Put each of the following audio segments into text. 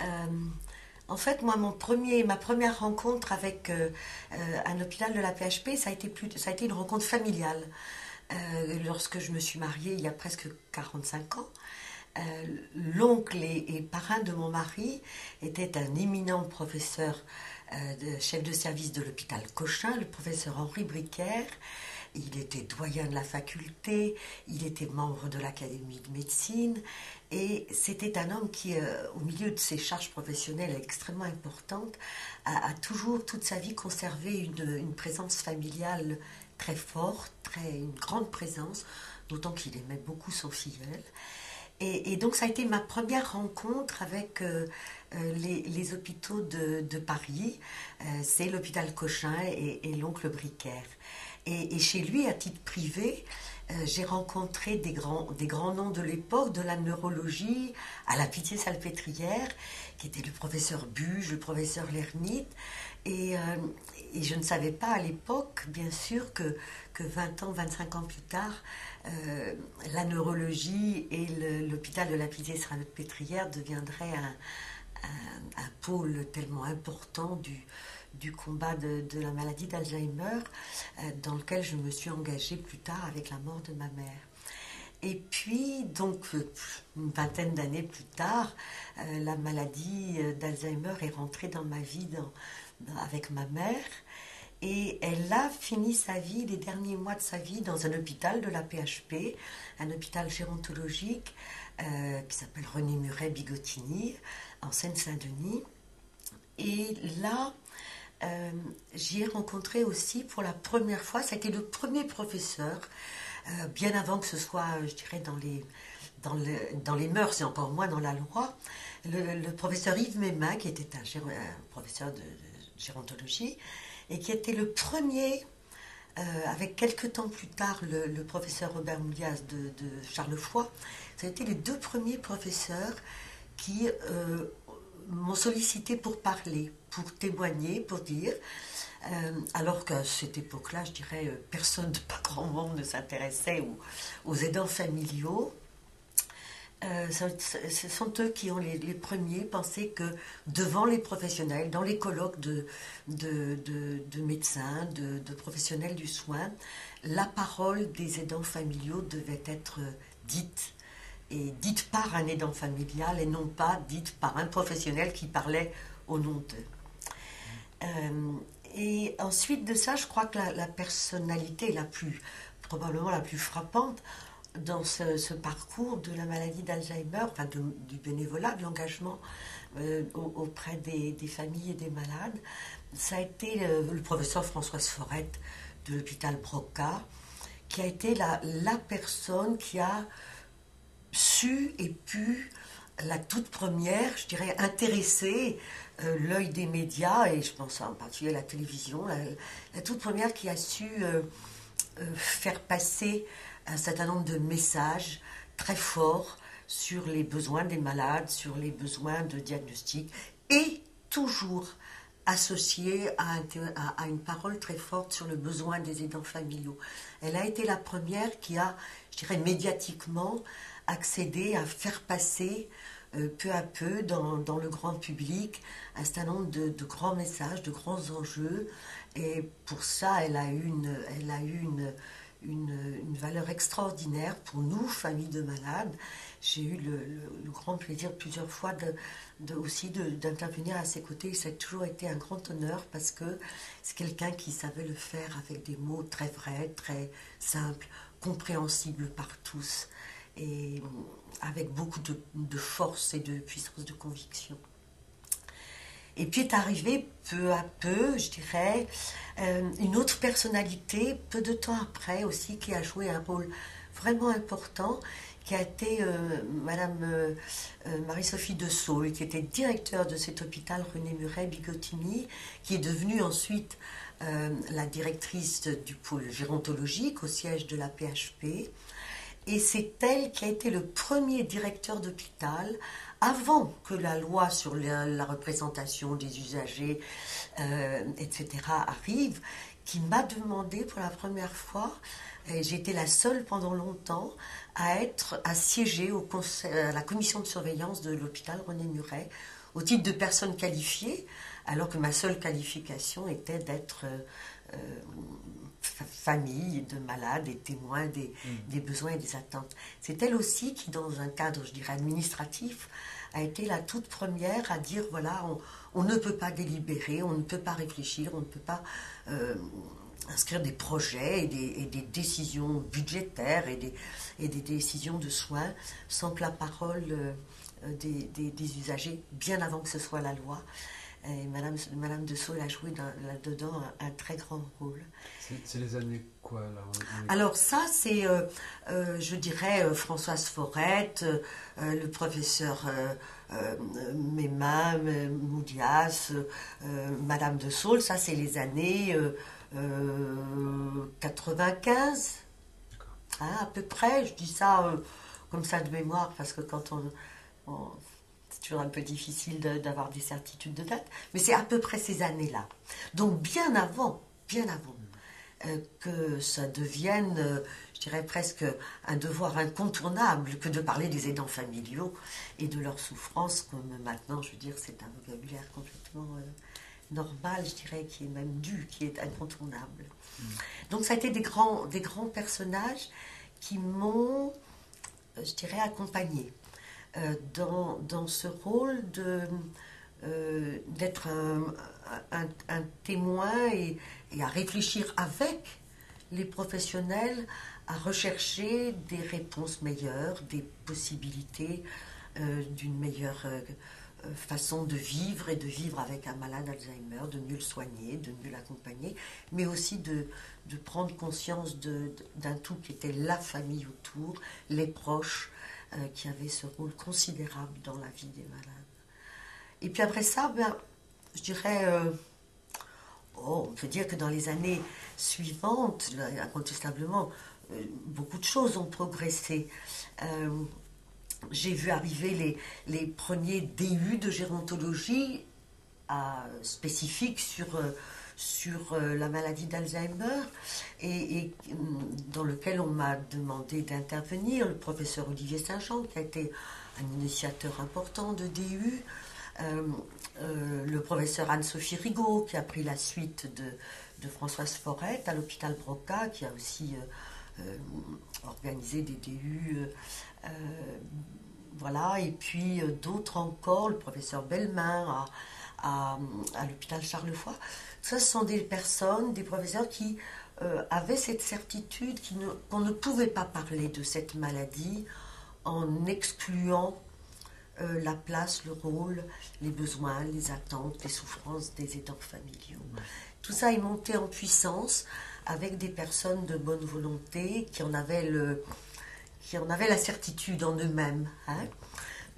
Euh, En fait, moi, ma première rencontre avec un hôpital de la PHP, ça a été une rencontre familiale. Lorsque je me suis mariée il y a presque 45 ans, l'oncle et parrain de mon mari était un éminent professeur, chef de service de l'hôpital Cochin, le professeur Henri Bricaire. Il était doyen de la faculté, il était membre de l'Académie de médecine, et c'était un homme qui, au milieu de ses charges professionnelles extrêmement importantes, a toujours, toute sa vie, conservé une présence familiale très forte, une grande présence, d'autant qu'il aimait beaucoup son filleul. Et donc ça a été ma première rencontre avec les hôpitaux de Paris. C'est l'hôpital Cochin et l'oncle Bricaire. Et chez lui, à titre privé, j'ai rencontré des grands noms de l'époque, de la neurologie, à la Pitié-Salpêtrière, qui était le professeur Buge, le professeur Lernit. Et, euh, et je ne savais pas à l'époque, bien sûr, que 20 ans, 25 ans plus tard, la neurologie et l'hôpital de la Pitié-Salpêtrière deviendraient un pôle tellement important du combat de la maladie d'Alzheimer, dans lequel je me suis engagée plus tard avec la mort de ma mère. Et puis, donc, une vingtaine d'années plus tard, la maladie d'Alzheimer est rentrée dans ma vie avec ma mère. Et elle a fini sa vie, les derniers mois de sa vie, dans un hôpital de la PHP, un hôpital gérontologique qui s'appelle René Muret Bigottini, en Seine-Saint-Denis. Et là, j'y ai rencontré aussi pour la première fois, ça a été le premier professeur, bien avant que ce soit, je dirais, dans les mœurs et encore moins dans la loi, le professeur Yves Mémin, qui était un professeur de gérontologie, et qui était le premier, avec quelques temps plus tard, le professeur Robert Moulias de Charlevoix. Ça a été les deux premiers professeurs qui m'ont sollicité pour parler, pour témoigner, pour dire, alors qu'à cette époque-là, je dirais, personne, pas grand monde ne s'intéressait aux aidants familiaux. Ce sont eux qui ont les premiers pensé que devant les professionnels, dans les colloques de médecins, de professionnels du soin, la parole des aidants familiaux devait être dite, et dite par un aidant familial et non pas dite par un professionnel qui parlait au nom d'eux. Et ensuite de ça, je crois que la personnalité probablement la plus frappante dans ce parcours de la maladie d'Alzheimer, enfin du bénévolat, de l'engagement auprès des familles et des malades, ça a été le professeur Françoise Forette de l'hôpital Broca, qui a été la personne qui a su et pu, la toute première, je dirais, intéresser l'œil des médias, et je pense en particulier à la télévision, la toute première qui a su faire passer un certain nombre de messages très forts sur les besoins des malades, sur les besoins de diagnostic, et toujours associé à une parole très forte sur le besoin des aidants familiaux. Elle a été la première qui a, je dirais, médiatiquement accédé à faire passer peu à peu dans le grand public un certain nombre de grands messages, de grands enjeux, et pour ça elle a eu une valeur extraordinaire pour nous, famille de malades. J'ai eu le grand plaisir plusieurs fois aussi d'intervenir à ses côtés. Ça a toujours été un grand honneur parce que c'est quelqu'un qui savait le faire avec des mots très vrais, très simples, compréhensibles par tous, et avec beaucoup de force et de puissance de conviction. Et puis est arrivée peu à peu, je dirais, une autre personnalité, peu de temps après aussi, qui a joué un rôle vraiment important, qui a été Madame Marie-Sophie de Saulle, qui était directeur de cet hôpital René Muret Bigottini, qui est devenue ensuite la directrice du pôle gérontologique au siège de la PHP. Et c'est elle qui a été le premier directeur d'hôpital avant que la loi sur la représentation des usagers, etc., arrive, qui m'a demandé pour la première fois, et j'ai été la seule pendant longtemps, à siéger à la commission de surveillance de l'hôpital René Muret, au titre de personne qualifiée, alors que ma seule qualification était d'être famille de malades et témoin des besoins et des attentes. C'est elle aussi qui, dans un cadre, je dirais, administratif, a été la toute première à dire, voilà, on ne peut pas délibérer, on ne peut pas réfléchir, on ne peut pas inscrire des projets et des décisions budgétaires et des décisions de soins sans que la parole des usagers, bien avant que ce soit la loi. Et Madame de Saulles a joué là-dedans un très grand rôle. C'est les années quoi là? Alors ça, c'est, je dirais, Françoise Forette, le professeur Mémin, Moudias, Madame de Saulles, ça c'est les années 95, hein, à peu près. Je dis ça comme ça de mémoire, parce que quand c'est toujours un peu difficile d'avoir des certitudes de date, mais c'est à peu près ces années-là. Donc bien avant que ça devienne, je dirais presque un devoir incontournable que de parler des aidants familiaux et de leurs souffrances, comme maintenant, je veux dire, c'est un vocabulaire complètement normal, je dirais, qui est même dû, qui est incontournable. Donc ça a été des grands personnages qui m'ont, je dirais, accompagnée dans ce rôle d'être un témoin et à réfléchir avec les professionnels, à rechercher des réponses meilleures, des possibilités d'une meilleure façon de vivre et de vivre avec un malade Alzheimer, de mieux le soigner, de mieux l'accompagner, mais aussi de prendre conscience d'un tout qui était la famille autour, les proches, qui avaient ce rôle considérable dans la vie des malades. Et puis après ça, je dirais, on peut dire que dans les années suivantes, incontestablement, beaucoup de choses ont progressé. J'ai vu arriver les premiers DU de gérontologie spécifiques sur la maladie d'Alzheimer et dans lequel on m'a demandé d'intervenir. Le professeur Olivier Saint-Jean, qui a été un initiateur important de DU, le professeur Anne-Sophie Rigaud, qui a pris la suite de Françoise Forette à l'hôpital Broca, qui a aussi organisé des DU, voilà, et puis d'autres encore, le professeur Bellemin à l'hôpital Charlefoix. Ça, ce sont des personnes, des professeurs qui avaient cette certitude qu'on ne pouvait pas parler de cette maladie en excluant la place, le rôle, les besoins, les attentes, les souffrances des aidants familiaux. Tout ça est monté en puissance avec des personnes de bonne volonté qui en avaient la certitude en eux-mêmes, hein,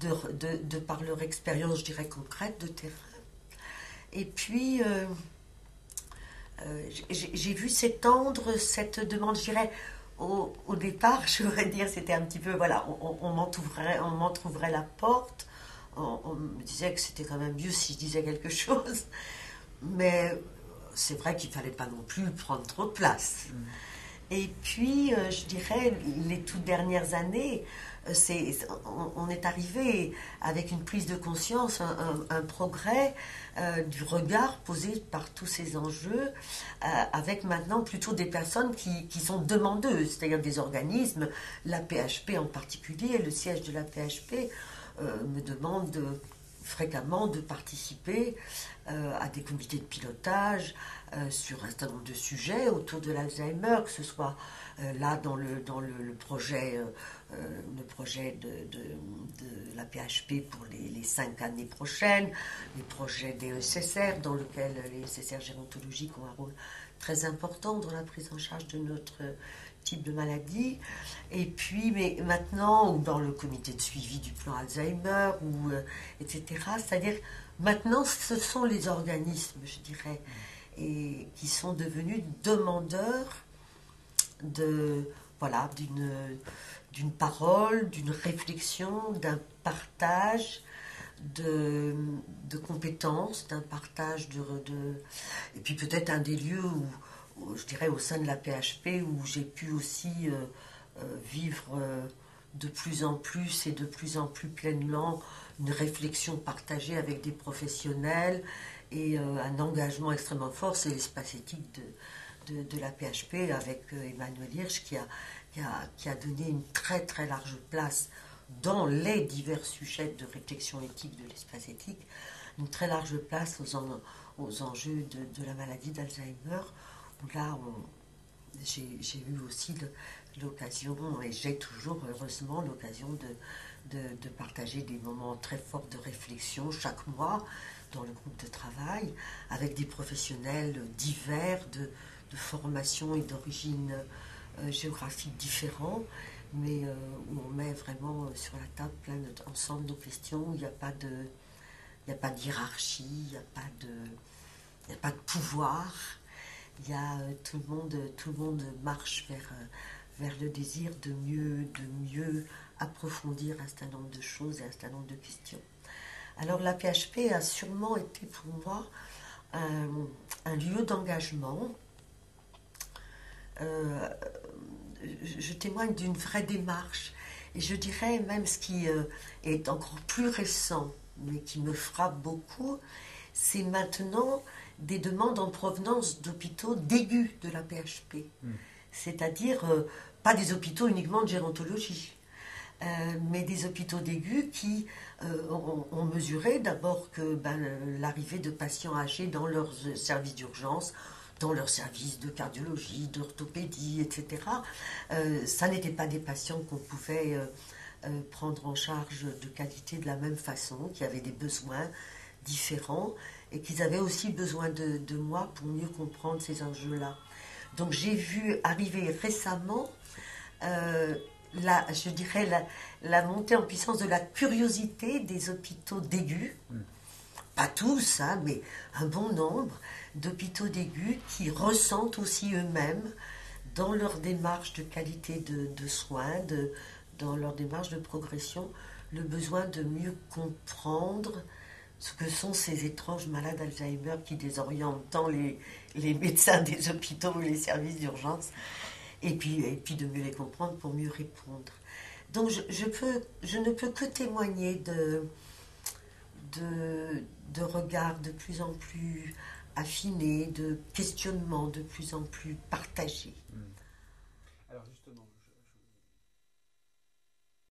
de par leur expérience, je dirais, concrète de terrain. Et puis, j'ai vu s'étendre cette demande, je dirais, au départ, je voudrais dire, c'était un petit peu, voilà, on m'entrouvrait la porte, on me disait que c'était quand même mieux si je disais quelque chose, mais c'est vrai qu'il ne fallait pas non plus prendre trop de place. Et puis, je dirais, les toutes dernières années, on est arrivé avec une prise de conscience, un progrès du regard posé par tous ces enjeux, avec maintenant plutôt des personnes qui sont demandeuses, c'est-à-dire des organismes, la PHP en particulier, le siège de la PHP me demande fréquemment de participer à des comités de pilotage sur un certain nombre de sujets autour de l'Alzheimer, que ce soit là dans le projet de la PHP pour les 5 années prochaines, les projets des ESSR, dans lesquels les ESSR gérontologiques ont un rôle très important dans la prise en charge de notre type de maladie, et puis mais maintenant, ou dans le comité de suivi du plan Alzheimer, etc. C'est-à-dire, maintenant, ce sont les organismes, je dirais, et qui sont devenus demandeurs d'une parole, d'une réflexion, d'un partage de compétences, d'un partage et puis peut-être un des lieux où, je dirais, au sein de la PHP, où j'ai pu aussi vivre de plus en plus et de plus en plus pleinement une réflexion partagée avec des professionnels et un engagement extrêmement fort. C'est l'espace éthique de la PHP avec Emmanuel Hirsch qui a donné une très très large place dans les divers sujets de réflexion éthique de l'espace éthique, une très large place aux enjeux de la maladie d'Alzheimer, où là j'ai eu aussi l'occasion, et j'ai toujours heureusement l'occasion de partager des moments très forts de réflexion chaque mois dans le groupe de travail avec des professionnels divers de formation et d'origine géographique différents, mais où on met vraiment sur la table ensemble nos questions, où il n'y a pas de hiérarchie, il n'y a pas de pouvoir, il y a tout le monde marche vers le désir de mieux approfondir un certain nombre de choses et un certain nombre de questions. Alors la PHP a sûrement été pour moi un lieu d'engagement. Je témoigne d'une vraie démarche, et je dirais même ce qui est encore plus récent, mais qui me frappe beaucoup, c'est maintenant des demandes en provenance d'hôpitaux d'aigus de la PHP. C'est-à-dire, pas des hôpitaux uniquement de gérontologie, mais des hôpitaux d'aigus qui ont mesuré d'abord que l'arrivée de patients âgés dans leurs services d'urgence, dans leurs services de cardiologie, d'orthopédie, etc., ça n'était pas des patients qu'on pouvait prendre en charge de qualité de la même façon, qui avaient des besoins différents, et qu'ils avaient aussi besoin de moi pour mieux comprendre ces enjeux-là. Donc j'ai vu arriver récemment, je dirais, la montée en puissance de la curiosité des hôpitaux d'aigus, pas tous, hein, mais un bon nombre d'hôpitaux d'aigus qui ressentent aussi eux-mêmes, dans leur démarche de qualité de soins, dans leur démarche de progression, le besoin de mieux comprendre ce que sont ces étranges malades Alzheimer qui désorientent tant les médecins des hôpitaux ou les services d'urgence, et puis de mieux les comprendre pour mieux répondre. Donc je ne peux que témoigner de regards de plus en plus affinés, de questionnements de plus en plus partagés. Alors justement,